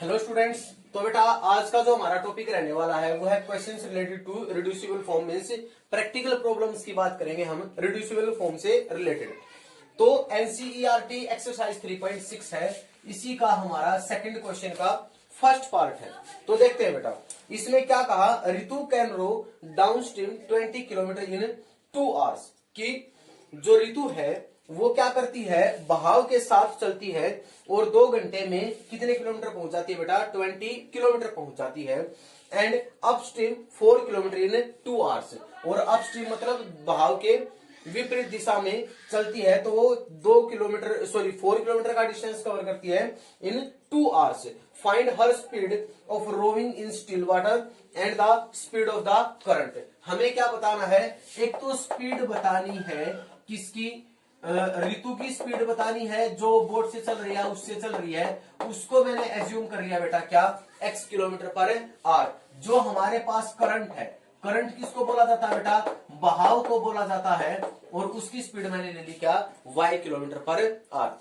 Hello students. तो बेटा आज का जो हमारा टॉपिक रहने वाला है वो है questions related to reducible form means practical problems की बात करेंगे हम रिड्यूसिबल फॉर्म से रिलेटेड। तो एनसीईआरटी एक्सरसाइज 3.6 है, इसी का हमारा सेकंड क्वेश्चन का फर्स्ट पार्ट है। तो देखते हैं बेटा इसमें क्या कहा, Ritu can row downstream 20 kilometre in 2 hours. की जो ऋतु है वो क्या करती है, बहाव के साथ चलती है और 2 घंटे में कितने किलोमीटर पहुंच जाती है बेटा, 20 किलोमीटर पहुंच जाती है। And upstream 4 kilometre in 2 hours, और अपस्ट्रीम मतलब बहाव के विपरीत दिशा में चलती है तो वो 4 किलोमीटर का डिस्टेंस कवर करती है in 2 hours. Find her speed of rowing in still water and the speed of the current. हमें क्या बताना है, एक तो स्पीड बतानी है किसकी, ऋतु की स्पीड बतानी है, जो बोट से चल रही है उससे चल रही है, उसको मैंने एज्यूम कर लिया बेटा क्या, x किलोमीटर पर आवर। जो हमारे पास करंट है, करंट किसको बोला जाता है बेटा, बहाव को बोला जाता है, और उसकी स्पीड मैंने ले ली क्या, y किलोमीटर पर आवर।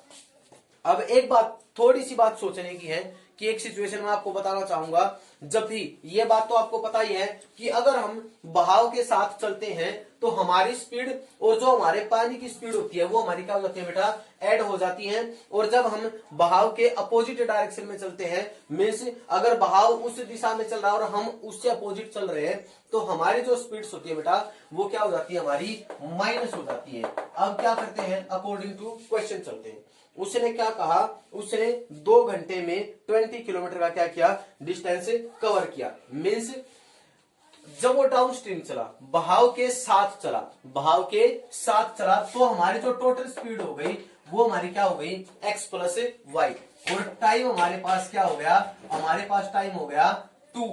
अब एक बात, थोड़ी सी बात सोचने की है कि एक सिचुएशन में आपको बताना चाहूंगा, जब भी ये बात तो आपको पता ही है कि अगर हम बहाव के साथ चलते हैं तो हमारी स्पीड और जो हमारे पानी की स्पीड होती है वो हमारी क्या हो जाती है बेटा, ऐड हो जाती है। और जब हम बहाव के अपोजिट डायरेक्शन में चलते हैं, मीन्स अगर बहाव उस दिशा में चल रहा है और हम उससे अपोजिट चल रहे हैं, तो हमारी जो स्पीड्स होती है बेटा वो क्या हो जाती है, हमारी माइनस हो जाती है। अब क्या करते हैं, अकॉर्डिंग टू क्वेश्चन चलते हैं। उसने क्या कहा, उसने 2 घंटे में 20 किलोमीटर का क्या किया, डिस्टेंस कवर किया। मीन्स जब वो डाउन स्ट्रीम चला, बहाव के साथ चला, तो हमारी जो टोटल स्पीड हो गई वो हमारी क्या हो गई, x प्लस वाई। और टाइम हमारे पास क्या हो गया, हमारे पास टाइम हो गया 2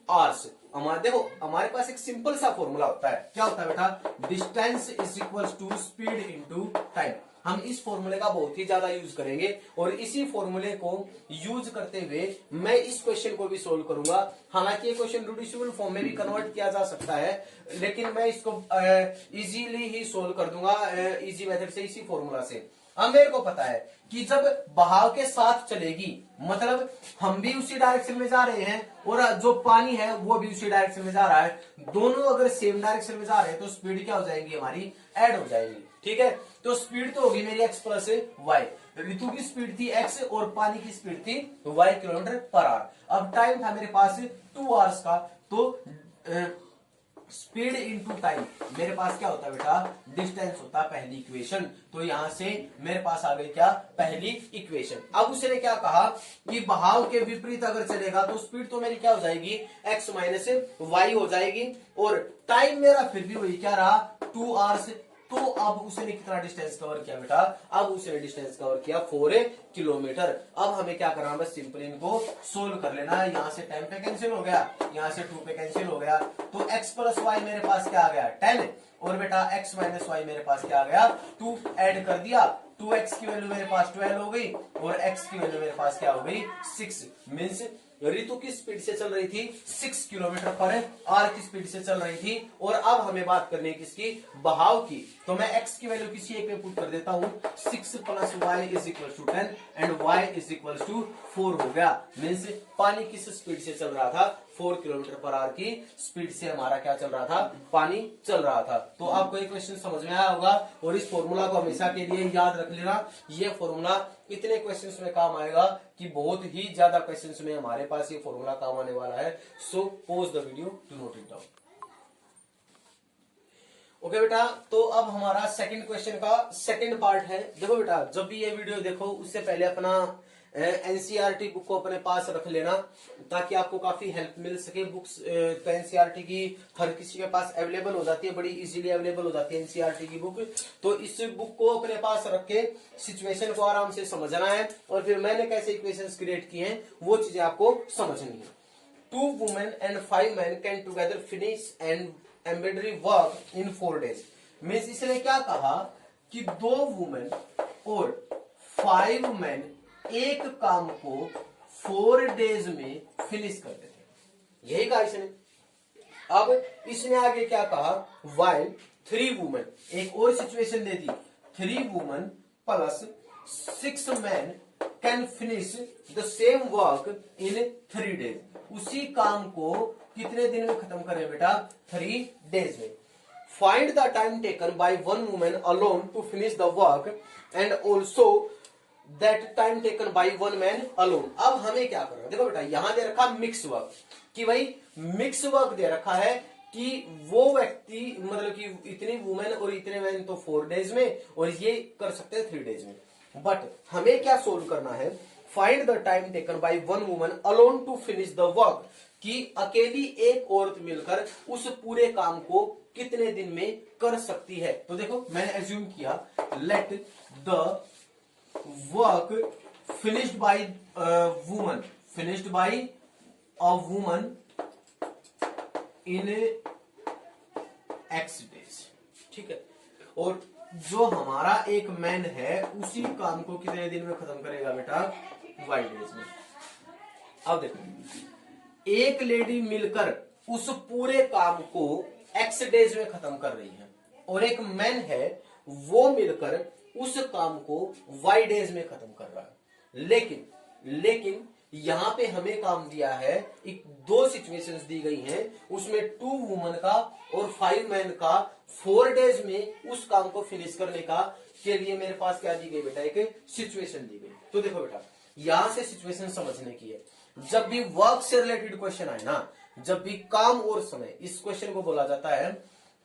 आवर्स। देखो हमारे पास एक सिंपल सा फॉर्मूला होता है, क्या होता है बेटा, distance is equal to speed into time. हम इस फॉर्मूले का बहुत ही ज्यादा यूज करेंगे और इसी फॉर्मूले को यूज करते हुए मैं इस क्वेश्चन को भी सोल्व करूंगा। हालांकि ये क्वेश्चन रिड्यूसिबल फॉर्म में भी कन्वर्ट किया जा सकता है, लेकिन मैं इसको इजीली ही सोल्व कर दूंगा इजी मेथड से, इसी फॉर्मूला से। अब मेरे को पता है कि जब बहाव के साथ चलेगी मतलब हम भी उसी डायरेक्शन में जा रहे हैं और जो पानी है वो भी उसी डायरेक्शन में जा रहा है, दोनों अगर सेम डायरेक्शन में जा रहे हैं तो स्पीड क्या हो जाएगी, हमारी ऐड हो जाएगी। ठीक है, तो स्पीड तो होगी मेरी x प्लस वाई। ऋतु की स्पीड थी x और पानी की स्पीड थी y किलोमीटर पर आवर। अब टाइम था मेरे पास 2 आवर्स का, तो स्पीड इंटू टाइम मेरे पास क्या होता है बेटा, डिस्टेंस होता है पहली इक्वेशन। तो यहां से मेरे पास आ गई क्या, पहली इक्वेशन। अब उसने क्या कहा कि बहाव के विपरीत अगर चलेगा तो स्पीड तो मेरी क्या हो जाएगी, x माइनस वाई हो जाएगी, और टाइम मेरा फिर भी वही क्या रहा, 2 आवर्स। तो अब उसने कितना डिस्टेंस कवर किया बेटा, अब उसने डिस्टेंस कवर किया 4 किलोमीटर। अब हमें क्या करना, बस सिंपल इनको सोल्व कर लेना है। यहां से 10 पे कैंसिल हो गया, यहां से 2 पे कैंसिल हो गया, तो x प्लस वाई मेरे पास क्या आ गया 10, और बेटा x माइनस वाई मेरे पास क्या आ गया 2। ऐड कर दिया, 2x की वैल्यू मेरे पास 12 हो गई और x की वैल्यू मेरे पास क्या हो गई 6। मीन्स ऋतु की स्पीड से चल रही थी 6 किलोमीटर पर आवर की स्पीड से चल रही थी। और अब हमें बात करनी है किसकी, बहाव की। तो मैं x की वैल्यू किसी एक में पुट कर देता हूं, 6 plus Y is equal to 10 and y is equal to 4 हो गया। मीन्स पानी किस स्पीड से चल रहा था, 4 किलोमीटर पर आवर की स्पीड से हमारा क्या चल रहा था, पानी चल रहा था। तो आपको ये क्वेश्चन समझ में आया होगा और इस फॉर्मूला को हमेशा के लिए याद रख लेना। ये फॉर्मूला इतने क्वेश्चंस में काम आएगा कि बहुत ही ज्यादा क्वेश्चंस में हमारे पास ये फॉर्मूला काम आने वाला है। So pause the video to note it down. Okay बेटा, तो अब हमारा सेकंड क्वेश्चन का सेकंड पार्ट है। देखो बेटा, जब भी ये वीडियो देखो उससे पहले अपना एनसीईआरटी बुक को अपने पास रख लेना ताकि आपको काफी हेल्प मिल सके। बुक्स तो एनसीईआरटी की हर किसी के पास अवेलेबल हो जाती है, बड़ी इजीली अवेलेबल हो जाती है एनसीईआरटी की बुक। तो इस बुक को अपने पास रख के सिचुएशन को आराम से समझना है और फिर मैंने कैसे इक्वेशंस क्रिएट किए हैं वो चीजें आपको समझनी है। 2 women and 5 man can together finish and embroidery work in 4 days। Means इसने क्या कहा कि 2 वुमेन और 5 मैन एक काम को 4 days में फिनिश कर देते हैं, यही कहा इसने। अब इसने आगे क्या कहा, वाइल 3 वुमेन, एक और situation they the, 3 women plus 6 man can finish the same work in 3 days। उसी काम को कितने दिन में खत्म करें बेटा? 3 days में। Find the time taken by one women alone to finish the work and also that time taken by one man alone. अब हमें क्या करना है? देखो बेटा, यहां दे रखा मिक्स वर्क, कि भाई मिक्स वर्क दे रखा है कि वो व्यक्ति मतलब कि इतनी वुमेन और इतने मैन तो 4 days में, और ये कर सकते हैं 3 days में। बट हमें क्या सोल्व करना है? Find the time taken by one woman alone to finish the work, कि अकेली एक औरत मिलकर उस पूरे काम को कितने दिन में कर सकती है। तो देखो, मैंने एज्यूम किया let the work finished by woman, finished by a woman in X days, ठीक है। और जो हमारा एक मैन है उसी काम को कितने दिन में खत्म करेगा बेटा? वाई डेज में। अब देखो, एक लेडी मिलकर उस पूरे काम को एक्स डेज में खत्म कर रही है, और एक मैन है वो मिलकर उस काम को वाई डेज में खत्म कर रहा है। लेकिन यहां पे हमें काम दिया है, एक 2 सिचुएशंस दी गई हैं, उसमें 2 वुमन का और 5 मैन का 4 days में उस काम को फिनिश करने का के लिए मेरे पास क्या दी गई बेटा? एक सिचुएशन दी गई। तो देखो बेटा, यहां से सिचुएशन समझने की है। जब भी वर्क से रिलेटेड क्वेश्चन आए ना, जब भी काम और समय, इस क्वेश्चन को बोला जाता है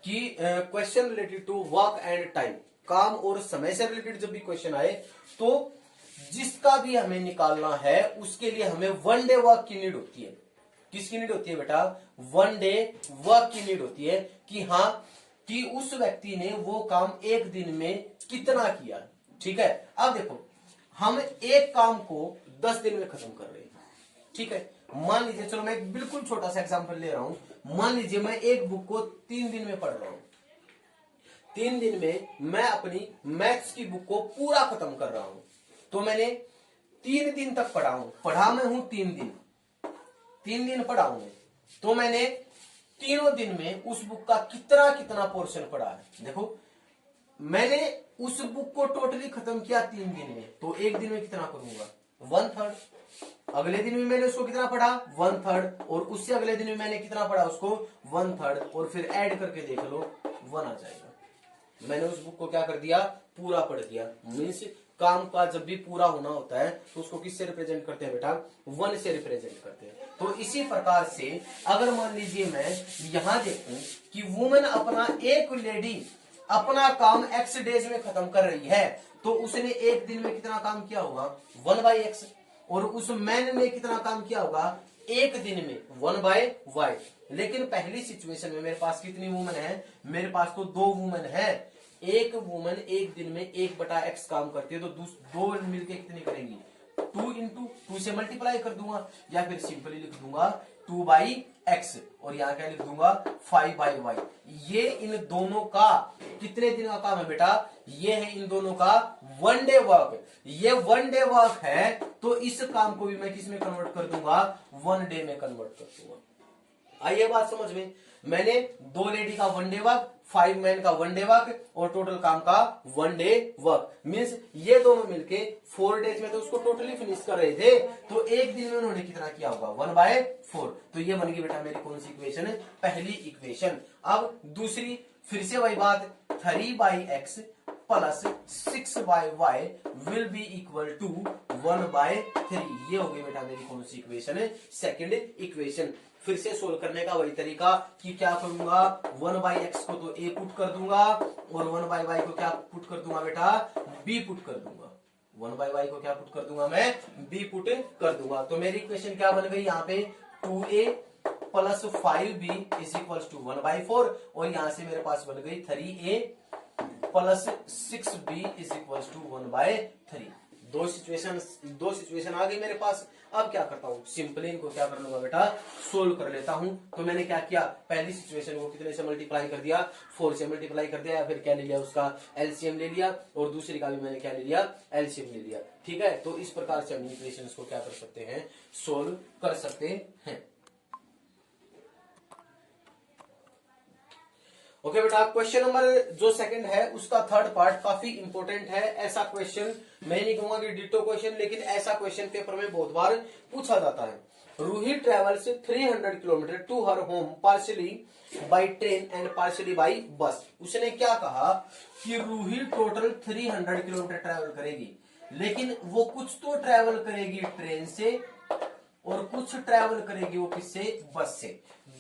कि question related to work and time, काम और समय से रिलेटेड जब भी क्वेश्चन आए, तो जिसका भी हमें निकालना है उसके लिए हमें 1 day वर्क की नीड होती है। किसकी नीड होती है बेटा? 1 day वर्क की नीड होती है, कि हाँ, कि उस व्यक्ति ने वो काम एक दिन में कितना किया, ठीक है। अब देखो, हम एक काम को 10 दिन में खत्म कर रहे हैं, ठीक है। मान लीजिए, चलो मैं एक बिल्कुल छोटा सा एग्जांपल ले रहा हूं। मान लीजिए मैं एक बुक को 3 दिन में पढ़ रहा हूं। 3 दिन में मैं अपनी मैथ्स की बुक को पूरा खत्म कर रहा हूं। तो मैंने 3 दिन तक पढ़ा हूं, पढ़ा मैं हूं 3 दिन पढ़ा हूं। तो मैंने तीनों दिन में उस बुक का कितना कितना पोर्शन पढ़ा है। देखो, मैंने उस बुक को टोटली खत्म किया 3 दिन में, तो एक दिन में कितना करूंगा? 1/3। अगले दिन में मैंने उसको कितना पढ़ा? 1/3। और उससे अगले दिन में मैंने कितना पढ़ा उसको? 1/3। और फिर ऐड करके देख लो, 1 आ जाएगा। मैंने उस बुक को क्या कर दिया? पूरा पढ़ दिया। मीन्स काम का जब भी पूरा होना होता है तो उसको किससे रिप्रेजेंट करते हैं बेटा? 1 से रिप्रेजेंट करते हैं। तो इसी प्रकार से अगर मान लीजिए मैं यहां देखूं कि वुमेन अपना, एक लेडी अपना काम एक्स डेज में खत्म कर रही है, तो उसने एक दिन में कितना काम किया होगा? 1/x। और उस मैन ने कितना काम किया होगा एक दिन में? 1/y। लेकिन पहली सिचुएशन में मेरे पास कितनी वुमेन है? मेरे पास तो 2 वुमेन है। एक वुमेन एक दिन में 1/x काम करती है, तो दो मिलके कितनी करेंगी? 2 इंटू 2 से मल्टीप्लाई कर दूंगा, या फिर सिंपली लिख दूंगा 2/x, और यहां क्या लिख दूंगा? 5/y। ये इन दोनों का कितने दिन का काम है बेटा? ये है इन दोनों का 1 day वर्क। ये 1 day वर्क है, तो इस काम को भी मैं किस में कन्वर्ट कर दूंगा? 1 day में कन्वर्ट कर दूंगा। आइए बात समझ में। मैंने 2 लेडी का 1 day वर्क, 5 मैन का 1 day वर्क, और टोटल काम का 1 day वर्क। मीन्स ये दोनों मिलके 4 days में तो उसको टोटली फिनिश कर रहे थे, तो एक दिन में उन्होंने कितना किया होगा? 1/4। तो ये बन गई बेटा मेरी कौन सी इक्वेशन? पहली इक्वेशन। अब दूसरी, फिर से वही बात, 3/x plus 6/y will be equal to 1/3। ये हो गई बेटा मेरी कौन सी इक्वेशन? Second equation. फिर से सोल्व करने का वही तरीका कि क्या करूंगा? 1/x को तो a पुट कर दूंगा, और 1/y को क्या पुट कर दूंगा बेटा? b पुट कर दूंगा। 1/y को क्या पुट कर दूंगा? मैं b पुट कर दूंगा। तो मेरी इक्वेशन क्या बन गई यहाँ पे? 2a plus 5b is equal to 1/4, और यहां से मेरे पास बन गई 3a plus 6b is equal to 1/3। दो सिचुएशन आ गई मेरे पास। अब क्या करता हूं? सिंपली इनको क्या कर लूंगा बेटा? सोल्व कर लेता हूं। तो मैंने क्या किया? पहली सिचुएशन को कितने से मल्टीप्लाई कर दिया? 4 से मल्टीप्लाई कर दिया, या फिर क्या ले लिया? उसका एलसीएम ले लिया, और दूसरी का भी मैंने क्या ले लिया? एलसीएम ले लिया। ठीक है, तो इस प्रकार से हम इक्वेशंस को क्या कर सकते हैं? सोल्व कर सकते हैं। ओके बेटा, क्वेश्चन नंबर जो सेकंड है उसका थर्ड पार्ट काफी इंपॉर्टेंट है। ऐसा क्वेश्चन मैं नहीं कहूंगा कि डिटो क्वेश्चन, लेकिन ऐसा क्वेश्चन पेपर में बहुत बार पूछा जाता है। Roohi travels 300 kilometre to her home partially by train and partially by bus. उसने क्या कहा कि रूही टोटल 300 किलोमीटर ट्रेवल करेगी, लेकिन वो कुछ तो ट्रेवल करेगी ट्रेन से और कुछ ट्रेवल करेगी वो किससे, बस से।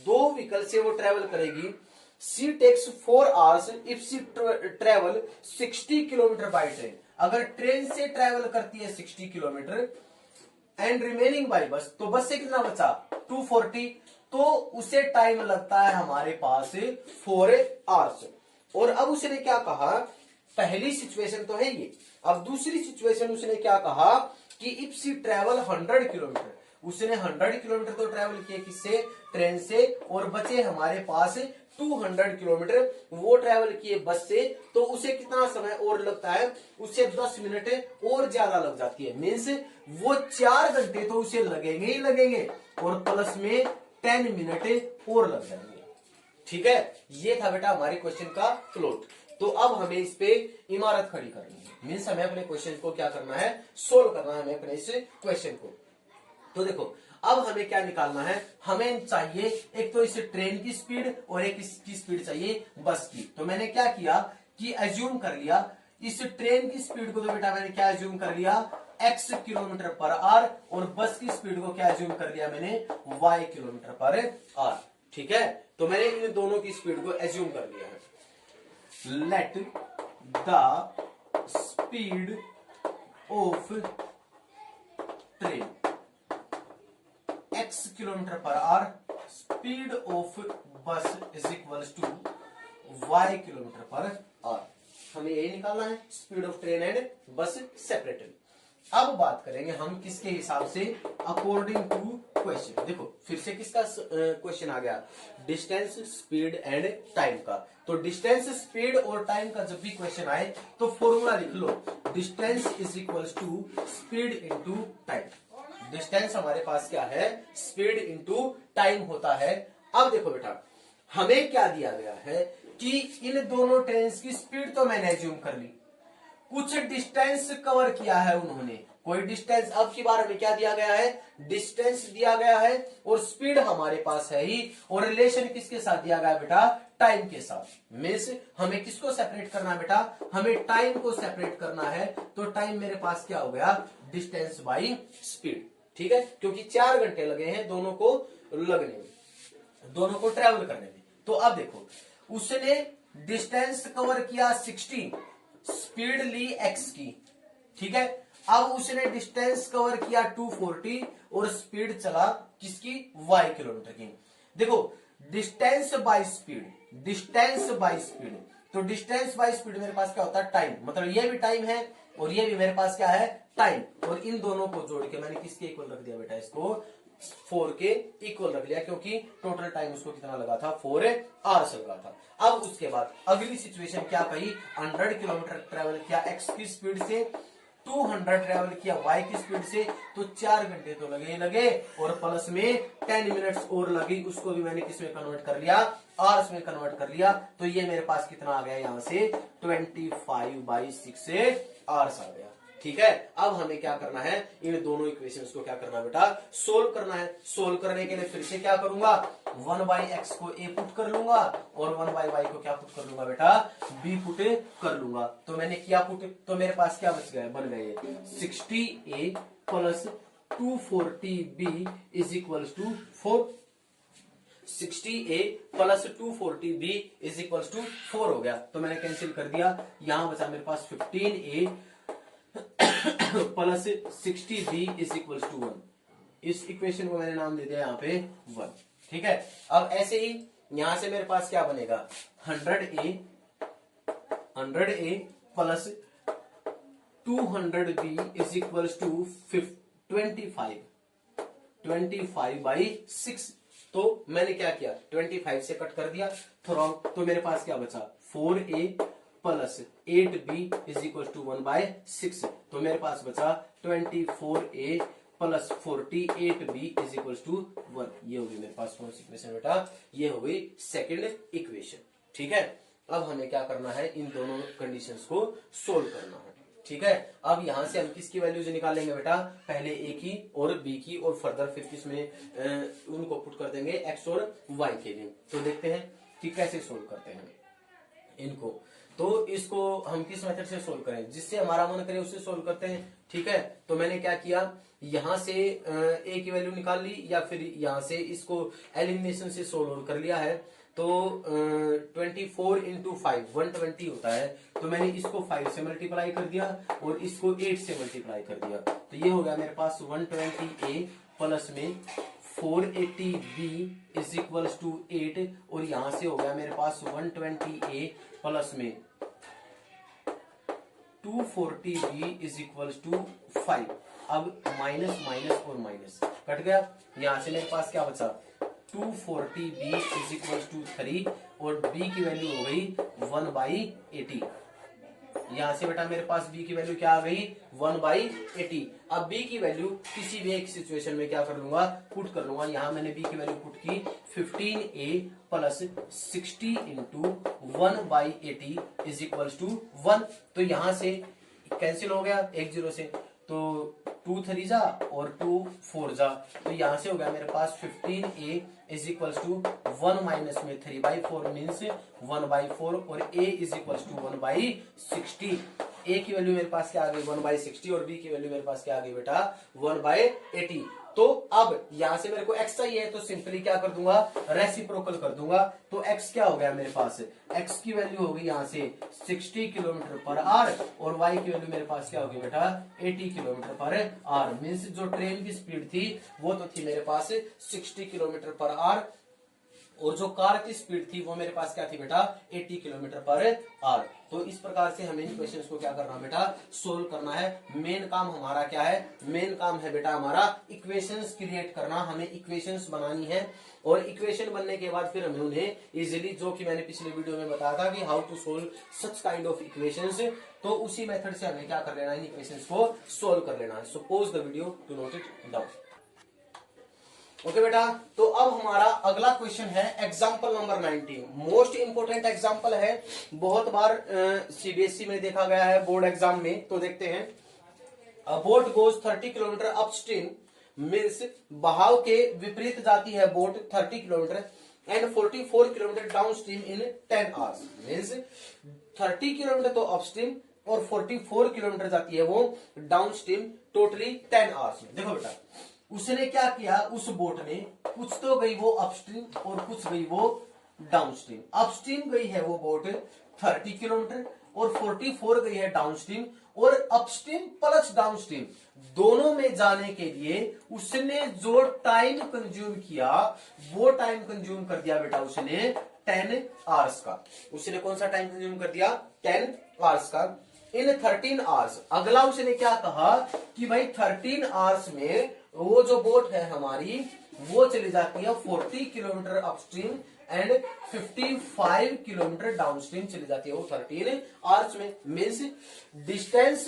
दो व्हीकल से वो ट्रेवल करेगी। She takes 4 hours if she travel 60 kilometre by train. अगर ट्रेन से ट्रेवल करती है 60 kilometre and remaining by bus, तो बस से कितना बचा 240, तो उसे टाइम लगता है हमारे पास 4 hours। और अब उसने क्या कहा, पहली सिचुएशन तो है ये, अब दूसरी सिचुएशन उसने क्या कहा कि इफ शी ट्रेवल 100 किलोमीटर, उसने 100 किलोमीटर तो ट्रेवल किए किससे, ट्रेन से, और बचे हमारे पास 200 किलोमीटर वो ट्रेवल किए बस से, तो उसे कितना समय और लगता है, उसे 10 मिनट और ज्यादा लग जाती है। मीन्स वो 4 घंटे तो उसे लगेंगे ही लगेंगे, और प्लस में 10 मिनट और लग जाएंगे। ठीक है, ये था बेटा हमारे क्वेश्चन का प्लॉट। तो अब हमें इस पे इमारत खड़ी करनी है। मीन्स हमें अपने क्वेश्चन को क्या करना है, सोल्व करना है हमें अपने इस क्वेश्चन को। तो देखो, अब हमें क्या निकालना है, हमें चाहिए एक तो इस ट्रेन की स्पीड और एक इसकी स्पीड चाहिए बस की। तो मैंने क्या किया कि एज्यूम कर लिया इस ट्रेन की स्पीड को, तो बेटा मैंने क्या एज्यूम कर लिया, x किलोमीटर पर आवर, और बस की स्पीड को क्या एज्यूम कर लिया मैंने, y किलोमीटर पर आवर। ठीक है, तो मैंने इन दोनों की स्पीड को एज्यूम कर लिया है। Let the speed of train x kilometre per hour, speed of bus is equals to y kilometre per hour. हमें यही निकालना है, speed of train and bus separated. अब बात करेंगे हम किसके हिसाब से, अकॉर्डिंग टू क्वेश्चन। देखो फिर से किसका क्वेश्चन आ गया, डिस्टेंस, स्पीड एंड टाइम का। तो डिस्टेंस, स्पीड और टाइम का जब भी क्वेश्चन आए तो फॉर्मूला लिख लो, distance is equals to speed into time. Distance हमारे पास क्या है, स्पीड इंटू टाइम होता है। अब देखो बेटा, हमें क्या दिया गया है कि इन दोनों ट्रेन की स्पीड तो मैंने एज्यूम कर ली, कुछ डिस्टेंस कवर किया है उन्होंने, कोई डिस्टेंस। अब की बार हमें क्या दिया गया है, डिस्टेंस दिया गया है, और स्पीड हमारे पास है ही, और रिलेशन किसके साथ दिया गया बेटा, टाइम के साथ। मीन्स हमें किसको सेपरेट करना है बेटा, हमें टाइम को सेपरेट करना है। तो टाइम मेरे पास क्या हो गया, डिस्टेंस बाई स्पीड। ठीक है, क्योंकि 4 घंटे लगे हैं दोनों को लगने में, दोनों को ट्रेवल करने में। तो अब देखो, उसने डिस्टेंस कवर किया 60, स्पीड ली x की। ठीक है, अब उसने डिस्टेंस कवर किया 240 और स्पीड चला किसकी, y किलोमीटर की। देखो, distance by speed, distance by speed, तो डिस्टेंस बाय स्पीड मेरे पास क्या होता है, टाइम। मतलब ये भी टाइम है और ये भी मेरे पास क्या है, टाइम। और इन दोनों को जोड़ के मैंने किसके इक्वल रख दिया बेटा, इसको 4 के इक्वल रख लिया, क्योंकि टोटल टाइम उसको कितना लगा था, 4 आवर्स लगा था। अब उसके बाद अगली सिचुएशन क्या कही, 100 किलोमीटर ट्रेवल किया x की स्पीड से, 200 ट्रेवल किया y की स्पीड से, तो 4 घंटे तो लगे ही लगे, और प्लस में 10 मिनट्स और लगी। उसको भी मैंने किस में कन्वर्ट कर लिया, आवर्स में कन्वर्ट कर लिया। तो ये मेरे पास कितना आ गया, यहां से 25/6 आवर्स आ गया। ठीक है, अब हमें क्या करना है, इन दोनों इक्वेशंस को क्या करना है बेटा, सोल्व करना है। सोल्व करने के लिए फिर से क्या करूंगा, 1/x को a पुट कर लूंगा, और 1/y को क्या पुट कर लूंगा बेटा, b पुट कर लूंगा। तो मैंने किया पुट, तो मेरे पास क्या बच गया, बन गए 60a plus 240b is equal to 4। 60a plus 240b is equal to 4 हो गया। तो मैंने कैंसिल कर दिया, यहां बचा मेरे पास 15a plus 60b is equal to 1। इस इक्वेशन को मैंने नाम दे दिया यहाँ पे 1। ठीक है, अब ऐसे ही यहां से मेरे पास क्या बनेगा, 100a plus 200b is equal to 25/6। तो मैंने क्या किया, 25 से कट कर दिया, तो मेरे पास क्या बचा, 4a plus 8b is equal to 1/6। तो मेरे पास बचा 24a plus 48b is equal to 1। ये होगी मेरे पास कौन सी इक्वेशन बेटा, ये होगी सेकंड इक्वेशन। ठीक है, अब हमें क्या करना है, इन दोनों कंडीशंस को सोल्व करना है। ठीक है, अब यहां से हम किसकी वैल्यूज निकालेंगे बेटा, पहले ए की और बी की और फर्दर फिर किसमें उनको पुट कर देंगे एक्स और वाई के लिए। तो देखते हैं कि कैसे सोल्व करते हैं इनको। तो इसको हम किस मेथड से सोल्व करें, जिससे हमारा मन करे उससे सोल्व करते हैं। ठीक है, तो मैंने क्या किया, यहां से ए की वैल्यू निकाल ली या फिर यहां से इसको एलिमिनेशन से सोल्व कर लिया है। तो 24 इंटू 5 120 होता है, तो मैंने इसको 5 से मल्टीप्लाई कर दिया और इसको 8 से मल्टीप्लाई कर दिया। तो ये हो गया मेरे पास 120a प्लस में 480b इज इक्वल्स टू 8, और यहां से हो गया मेरे पास 120a प्लस में 240b इज इक्वल्स टू 5। अब माइनस माइनस और माइनस कट गया, यहां से मेरे पास क्या बचा, 240b इज इक्वल्स टू 3 और b की वैल्यू हो गई 1/80। यहां से बेटा मेरे पास b की वैल्यू क्या आ गई, 1/80। अब b की वैल्यू किसी भी एक सिचुएशन में क्या कर लूंगा, पुट कर लूंगा। यहां मैंने b की वैल्यू पुट की 15a plus 60 into 1/80 is equals to 1। तो यहां से कैंसिल हो गया 1 0 से, तो 2 3 जा और 2 4 जा, तो यहां से हो गया मेरे पास 15a is equals to 1 minus में 3/4 मीन्स 1/4 और a is equals to 1/60। a की वैल्यू मेरे पास क्या आ गई 1/60 और b की वैल्यू मेरे पास क्या आ गई बेटा 1/80। तो अब यहां से मेरे को x चाहिए, तो सिंपली क्या कर दूंगा, रेसिप्रोकल कर दूंगा। तो x क्या हो गया मेरे पास, x की वैल्यू होगी यहां से 60 किलोमीटर पर आवर और y की वैल्यू मेरे पास क्या होगी बेटा 80 किलोमीटर पर आवर। मीन्स जो ट्रेन की स्पीड थी वो तो थी मेरे पास 60 किलोमीटर पर आवर, और जो कार की स्पीड थी वो मेरे पास क्या थी बेटा 80 किलोमीटर पर आवर। तो इस प्रकार से हमें इन क्वेश्चंस को क्या करना बेटा, सोल्व करना है। मेन काम हमारा क्या है, मेन काम है बेटा हमारा इक्वेशंस क्रिएट करना, हमें इक्वेशंस बनानी है और इक्वेशन बनने के बाद फिर हमें उन्हें इजीली, जो कि मैंने पिछले वीडियो में बताया था कि how to solve such kind of equations, तो उसी मेथड से हमें क्या कर लेना है, इन इक्वेशंस को सोल्व कर लेना है। So pause the video to note it down. Okay बेटा, तो अब हमारा अगला क्वेश्चन है example number 19। Most important example है, बहुत बार सीबीएसई में देखा गया है, बोर्ड एग्जाम में। तो देखते हैं, अ boat goes 30 kilometre upstream, means बहाव के विपरीत जाती है boat 30 kilometre and 44 kilometre down stream in 10 hours. Means 30 kilometre तो अपस्ट्रीम और 44 किलोमीटर जाती है वो डाउन स्ट्रीम, टोटली 10 आवर्स में। देखो बेटा, उसने क्या किया, उस बोट ने कुछ तो गई वो अपस्ट्रीम और कुछ गई वो डाउनस्ट्रीम। अपस्ट्रीम गई है वो बोट 30 किलोमीटर और 44 गई है डाउनस्ट्रीम, और अपस्ट्रीम प्लस डाउनस्ट्रीम दोनों में जाने के लिए उसने जो टाइम कंज्यूम किया वो टाइम कंज्यूम कर दिया बेटा उसने 10 आवर्स का। उसने कौन सा टाइम कंज्यूम कर दिया, 10 आवर्स का इन 13 आवर्स। अगला उसने क्या कहा कि भाई 13 आवर्स में वो जो बोट है हमारी वो चली जाती है 40 kilometre upstream and 55 kilometre downstream चली जाती है वो 13 आवर्स में। मीन्स डिस्टेंस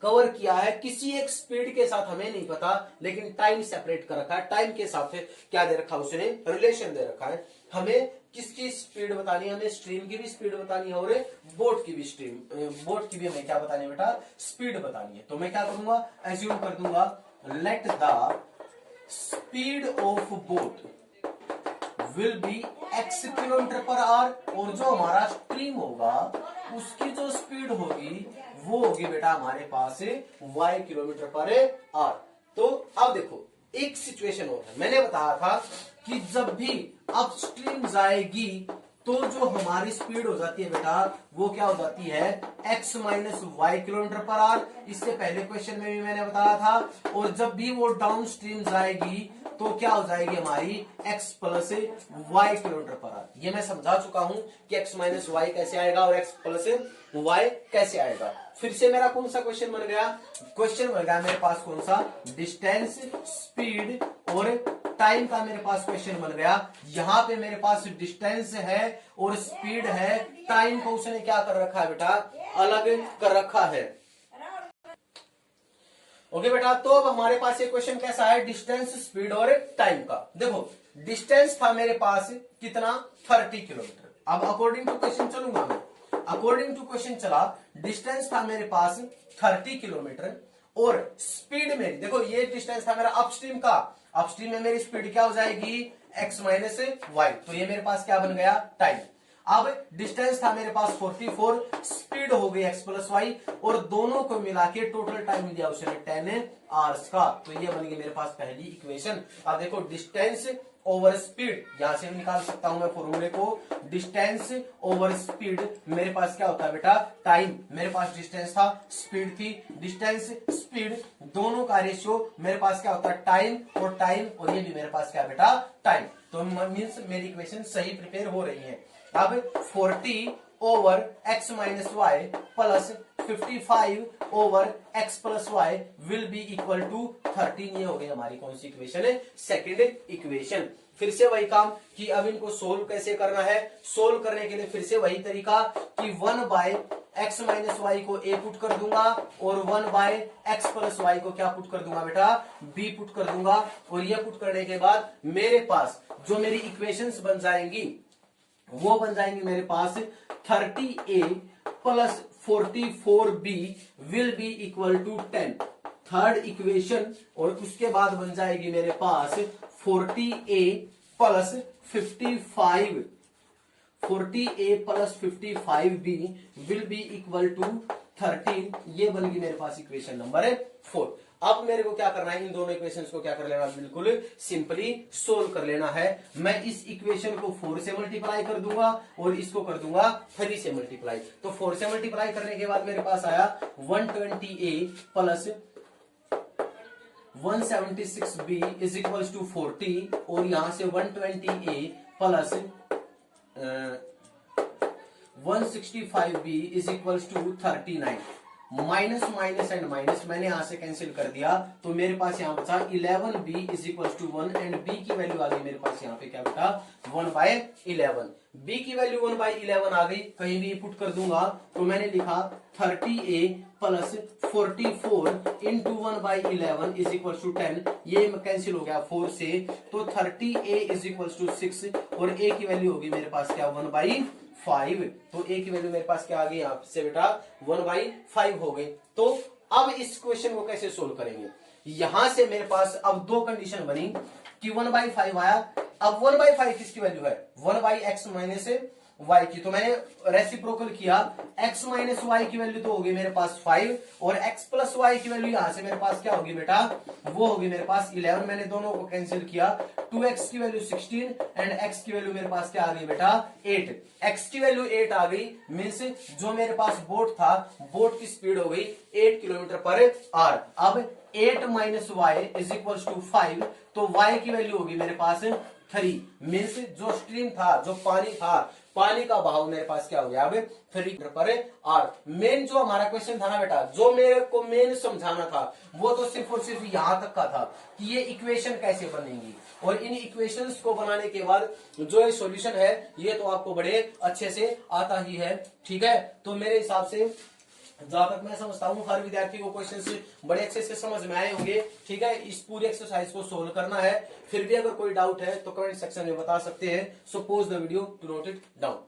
कवर किया है किसी एक स्पीड के साथ, हमें नहीं पता, लेकिन टाइम सेपरेट कर रखा है। टाइम के साथ क्या दे रखा है उसने, रिलेशन दे रखा है। हमें किसकी स्पीड बतानी है, हमें स्ट्रीम की भी स्पीड बतानी है और बोट की भी बोट की भी हमें क्या बतानी है बेटा, स्पीड बतानी है। तो मैं क्या करूंगा, एज्यूम कर दूंगा, late the speed of boat will be x kilometre per our, और जो हमारा स्ट्रीम होगा उसकी जो स्पीड होगी वो होगी बेटा हमारे पास y किलोमीटर पर आवर। तो अब देखो, एक सिचुएशन होता है, मैंने बताया था कि जब भी अपस्ट्रीम जाएगी तो जो हमारी स्पीड हो जाती है बेटा वो क्या हो जाती है x minus Y kilometre per hour. इससे पहले क्वेश्चन में भी मैंने बताया था। और जब भी वो डाउन स्ट्रीम जाएगी तो क्या हो जाएगी हमारी x plus Y kilometre per hour. ये मैं समझा चुका हूं कि x माइनस वाई कैसे आएगा और x प्लस वाई कैसे आएगा। फिर से मेरा कौन सा क्वेश्चन बन गया, क्वेश्चन बन गया मेरे पास कौन सा, डिस्टेंस, स्पीड और टाइम का मेरे पास क्वेश्चन बन गया। यहां पे मेरे पास डिस्टेंस है और स्पीड है, टाइम को उसने क्या कर रखा है बेटा, अलग कर रखा है। ओके बेटा, तो अब हमारे पास ये क्वेश्चन कैसा है, डिस्टेंस, स्पीड और टाइम का। देखो डिस्टेंस था मेरे पास कितना 30 किलोमीटर, अब अकॉर्डिंग टू क्वेश्चन चलूंगा मैं। अकॉर्डिंग टू क्वेश्चन चला, डिस्टेंस था मेरे पास 30 किलोमीटर और स्पीड में देखो ये डिस्टेंस था मेरा अपस्ट्रीम का। अपस्ट्रीम में मेरी स्पीड क्या हो जाएगी, x माइनस वाई, तो ये मेरे पास क्या बन गया, टाइम। अब डिस्टेंस था मेरे पास 44, स्पीड हो गई x प्लस वाई, और दोनों को मिला के टोटल टाइम दिया उसने 10 आवर्स का, तो ये बन गई मेरे पास पहली इक्वेशन। अब देखो डिस्टेंस ओवर स्पीड, यहां से निकाल सकता हूं मैं फॉर्मूले को, डिस्टेंस ओवर स्पीड मेरे पास क्या होता है बेटा, टाइम। मेरे पास डिस्टेंस था, स्पीड थी, डिस्टेंस स्पीड दोनों का रेशियो मेरे पास क्या होता है, टाइम और टाइम, और ये भी मेरे पास क्या बेटा, टाइम। तो मीन्स मेरी इक्वेशन सही प्रिपेयर हो रही है। अब 40 over x minus Y plus 55 over x plus Y will be equal to 13। ये हो गई हमारी कौन सी इक्वेशन है, सेकेंड इक्वेशन। फिर से वही काम कि अब इनको सोल्व कैसे करना है। सोल्व करने के लिए फिर से वही तरीका कि 1 बाय x माइनस वाई को a पुट कर दूंगा और 1 बाय x प्लस वाई को क्या पुट कर दूंगा बेटा, b पुट कर दूंगा। और ये पुट करने के बाद मेरे पास जो मेरी इक्वेशंस बन जाएंगी वो बन जाएंगे मेरे पास 30a plus 44b will be equal to 10, third equation. और उसके बाद बन जाएगी मेरे पास 40a plus 55, 40a plus 55b will be equal to 13। ये बन गई मेरे पास इक्वेशन नंबर 4। अब मेरे को क्या करना है, इन दोनों इक्वेशंस को क्या कर लेना, बिल्कुल सिंपली सोल्व कर लेना है। मैं इस इक्वेशन को 4 से मल्टीप्लाई कर दूंगा और इसको कर दूंगा 3 से मल्टीप्लाई। तो 4 से मल्टीप्लाई करने के बाद मेरे पास आया 120a plus 176b is equal to 40, और यहां से 120a plus 165b is equal to 39। Minus minus and minus मैंने यहां से कैंसिल कर दिया, तो मेरे पास यहां बचा 11b is equal to 1 and b की वैल्यू आ गई मेरे पास यहाँ पे क्या बेटा, 1/11। b की वैल्यू 1/11 आ गई, कहीं भी पुट कर दूंगा तो मैंने लिखा 30a plus 44 into 1/11 is equal to 10। ये कैंसिल हो गया 4 से, तो 30a इज इक्वल टू 6 और a की वैल्यू होगी मेरे पास क्या, 1/5। तो a की वैल्यू मेरे पास क्या आ गई यहाँ से बेटा, 1/5 हो गई। तो अब इस क्वेश्चन को कैसे सोल्व करेंगे, यहां से मेरे पास अब दो कंडीशन बनी कि 1/5 आया। अब 1/5 किसकी वैल्यू है, 1/x माइनस y की, तो मैंने रेसिप्रोकल किया, x माइनस वाई की वैल्यू तो होगी मेरे पास 5 और x प्लस वाई की वैल्यू यहां से मेरे पास क्या होगी बेटा, वो होगी मेरे पास 11। मैंने दोनों को कैंसिल किया, 2x की वैल्यू 16 एंड x की वैल्यू मेरे पास क्या आ गई बेटा, 8। x की वैल्यू 8 आ गई, मीन्स जो मेरे पास बोट था, बोट की स्पीड हो गई 8 किलोमीटर पर आवर। अब 8 minus Y is equal to 5, तो y की वैल्यू होगी मेरे पास 3, मीन्स जो स्ट्रीम था, जो पानी था, पानी का बहाव मेरे पास क्या हो गया, अब 3 पर आर। मेन जो हमारा क्वेश्चन था ना बेटा, जो मेरे को मेन समझाना था वो तो सिर्फ और सिर्फ यहां तक का था कि ये इक्वेशन कैसे बनेंगी, और इन इक्वेशंस को बनाने के बाद जो ये सॉल्यूशन है ये तो आपको बड़े अच्छे से आता ही है। ठीक है, तो मेरे हिसाब से जहां तक मैं समझता हूँ हर विद्यार्थी को क्वेश्चन बड़े अच्छे से समझ में आए होंगे। ठीक है, इस पूरी एक्सरसाइज को सोल्व करना है। फिर भी अगर कोई डाउट है तो कमेंट सेक्शन में बता सकते हैं। So pause the video to note it down.